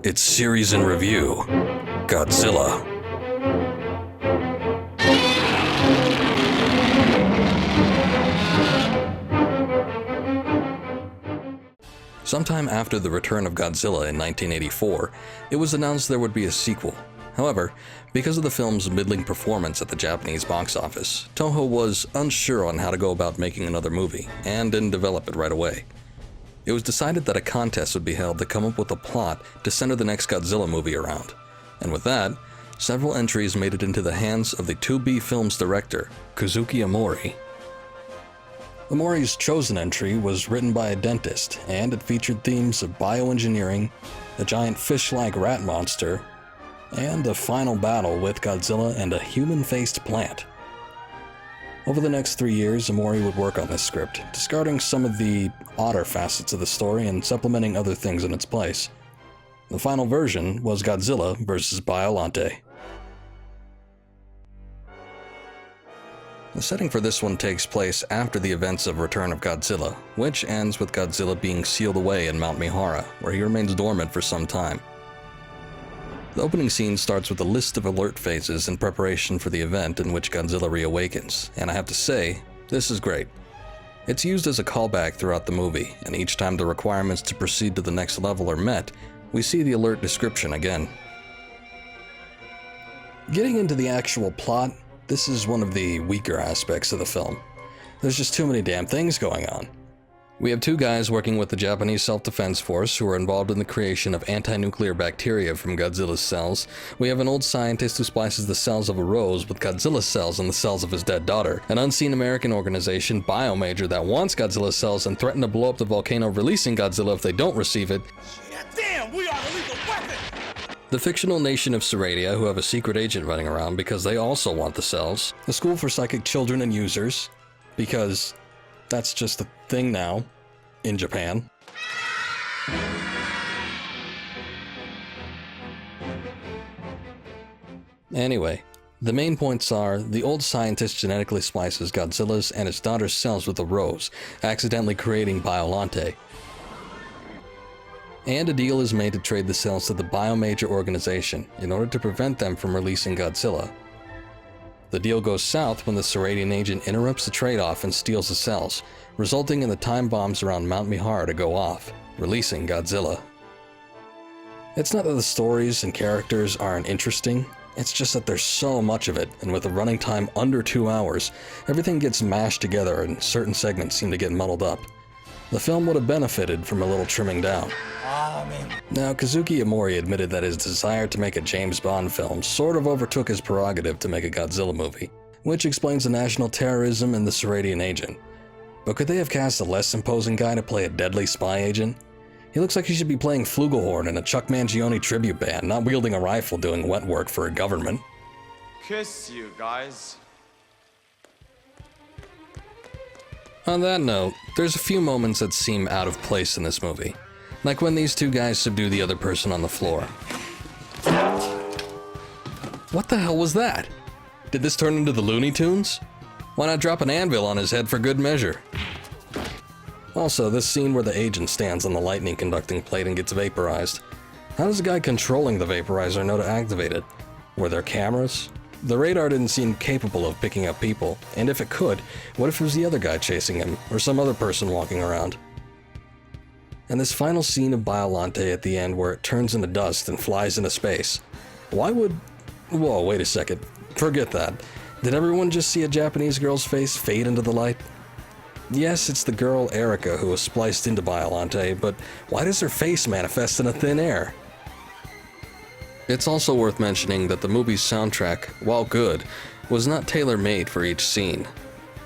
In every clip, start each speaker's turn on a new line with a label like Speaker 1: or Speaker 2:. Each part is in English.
Speaker 1: It's series in review, Godzilla. Sometime after the Return of Godzilla in 1984, it was announced there would be a sequel. However, because of the film's middling performance at the Japanese box office, Toho was unsure on how to go about making another movie, and didn't develop it right away. It was decided that a contest would be held to come up with a plot to center the next Godzilla movie around. And with that, several entries made it into the hands of the 2B Films director, Kazuki Amori. Amori's chosen entry was written by a dentist, and it featured themes of bioengineering, a giant fish-like rat monster, and a final battle with Godzilla and a human-faced plant. Over the next 3 years, Amori would work on this script, discarding some of the odder facets of the story and supplementing other things in its place. The final version was Godzilla vs. Biollante. The setting for this one takes place after the events of Return of Godzilla, which ends with Godzilla being sealed away in Mount Mihara, where he remains dormant for some time. The opening scene starts with a list of alert phases in preparation for the event in which Godzilla reawakens, and I have to say, this is great. It's used as a callback throughout the movie, and each time the requirements to proceed to the next level are met, we see the alert description again. Getting into the actual plot, this is one of the weaker aspects of the film. There's just too many damn things going on. We have two guys working with the Japanese Self-Defense Force who are involved in the creation of anti-nuclear bacteria from Godzilla's cells. We have an old scientist who splices the cells of a rose with Godzilla's cells and the cells of his dead daughter. An unseen American organization, Biomajor, that wants Godzilla's cells and threaten to blow up the volcano, releasing Godzilla if they don't receive it.
Speaker 2: Damn, we are a lethal weapon!
Speaker 1: The fictional nation of Seradia, who have a secret agent running around because they also want the cells. A school for psychic children and users, because that's just a thing now in Japan. Anyway, the main points are, the old scientist genetically splices Godzilla's and his daughter's cells with a rose, accidentally creating Biollante. And a deal is made to trade the cells to the Biomajor organization in order to prevent them from releasing Godzilla. The deal goes south when the Seradian agent interrupts the trade-off and steals the cells, resulting in the time bombs around Mount Mihara to go off, releasing Godzilla. It's not that the stories and characters aren't interesting, it's just that there's so much of it, and with a running time under 2 hours, everything gets mashed together and certain segments seem to get muddled up. The film would have benefited from a little trimming down. Now, Kazuki Amori admitted that his desire to make a James Bond film sort of overtook his prerogative to make a Godzilla movie, which explains the national terrorism and the Seradian agent. But could they have cast a less imposing guy to play a deadly spy agent? He looks like he should be playing flugelhorn in a Chuck Mangione tribute band, not wielding a rifle doing wet work for a government.
Speaker 2: Kiss you guys.
Speaker 1: On that note, there's a few moments that seem out of place in this movie. Like when these two guys subdue the other person on the floor. What the hell was that? Did this turn into the Looney Tunes? Why not drop an anvil on his head for good measure? Also, this scene where the agent stands on the lightning conducting plate and gets vaporized. How does the guy controlling the vaporizer know to activate it? Were there cameras? The radar didn't seem capable of picking up people, and if it could, what if it was the other guy chasing him, or some other person walking around? And this final scene of Biollante at the end where it turns into dust and flies into space. Why would... Whoa, wait a second. Forget that. Did everyone just see a Japanese girl's face fade into the light? Yes, it's the girl Erica who was spliced into Biollante, but why does her face manifest in a thin air? It's also worth mentioning that the movie's soundtrack, while good, was not tailor-made for each scene.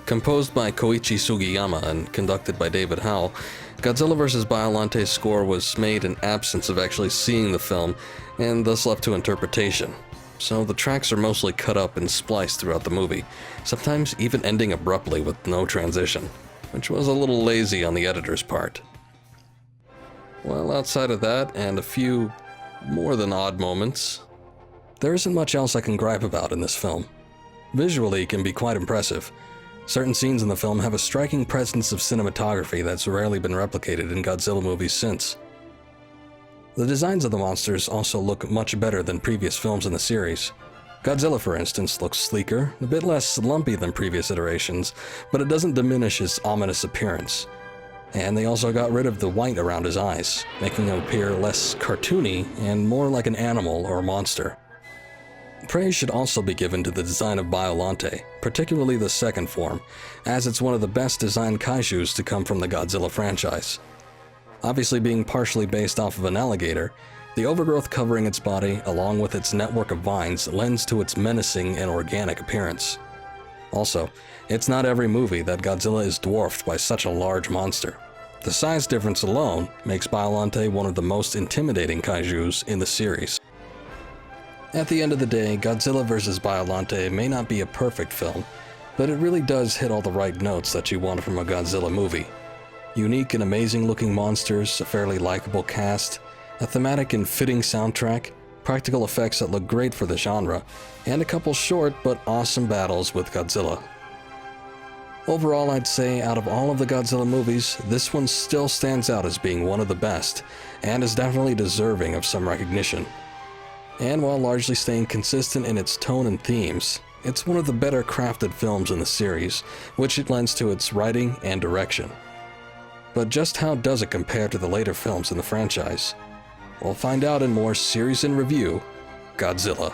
Speaker 1: Composed by Koichi Sugiyama and conducted by David Howell, Godzilla vs. Biollante's score was made in absence of actually seeing the film, and thus left to interpretation. So the tracks are mostly cut up and spliced throughout the movie, sometimes even ending abruptly with no transition, which was a little lazy on the editor's part. Well, outside of that, and a few more than odd moments, there isn't much else I can gripe about in this film. Visually, it can be quite impressive. Certain scenes in the film have a striking presence of cinematography that's rarely been replicated in Godzilla movies since. The designs of the monsters also look much better than previous films in the series. Godzilla, for instance, looks sleeker, a bit less lumpy than previous iterations, but it doesn't diminish his ominous appearance. And they also got rid of the white around his eyes, making him appear less cartoony and more like an animal or monster. Praise should also be given to the design of Biollante, particularly the second form, as it's one of the best designed kaijus to come from the Godzilla franchise. Obviously being partially based off of an alligator, the overgrowth covering its body, along with its network of vines, lends to its menacing and organic appearance. Also, it's not every movie that Godzilla is dwarfed by such a large monster. The size difference alone makes Biollante one of the most intimidating kaijus in the series. At the end of the day, Godzilla vs. Biollante may not be a perfect film, but it really does hit all the right notes that you want from a Godzilla movie. Unique and amazing looking monsters, a fairly likable cast, a thematic and fitting soundtrack, practical effects that look great for the genre, and a couple short but awesome battles with Godzilla. Overall, I'd say out of all of the Godzilla movies, this one still stands out as being one of the best, and is definitely deserving of some recognition. And while largely staying consistent in its tone and themes, it's one of the better crafted films in the series, which it lends to its writing and direction. But just how does it compare to the later films in the franchise? We'll find out in more Series in Review, Godzilla.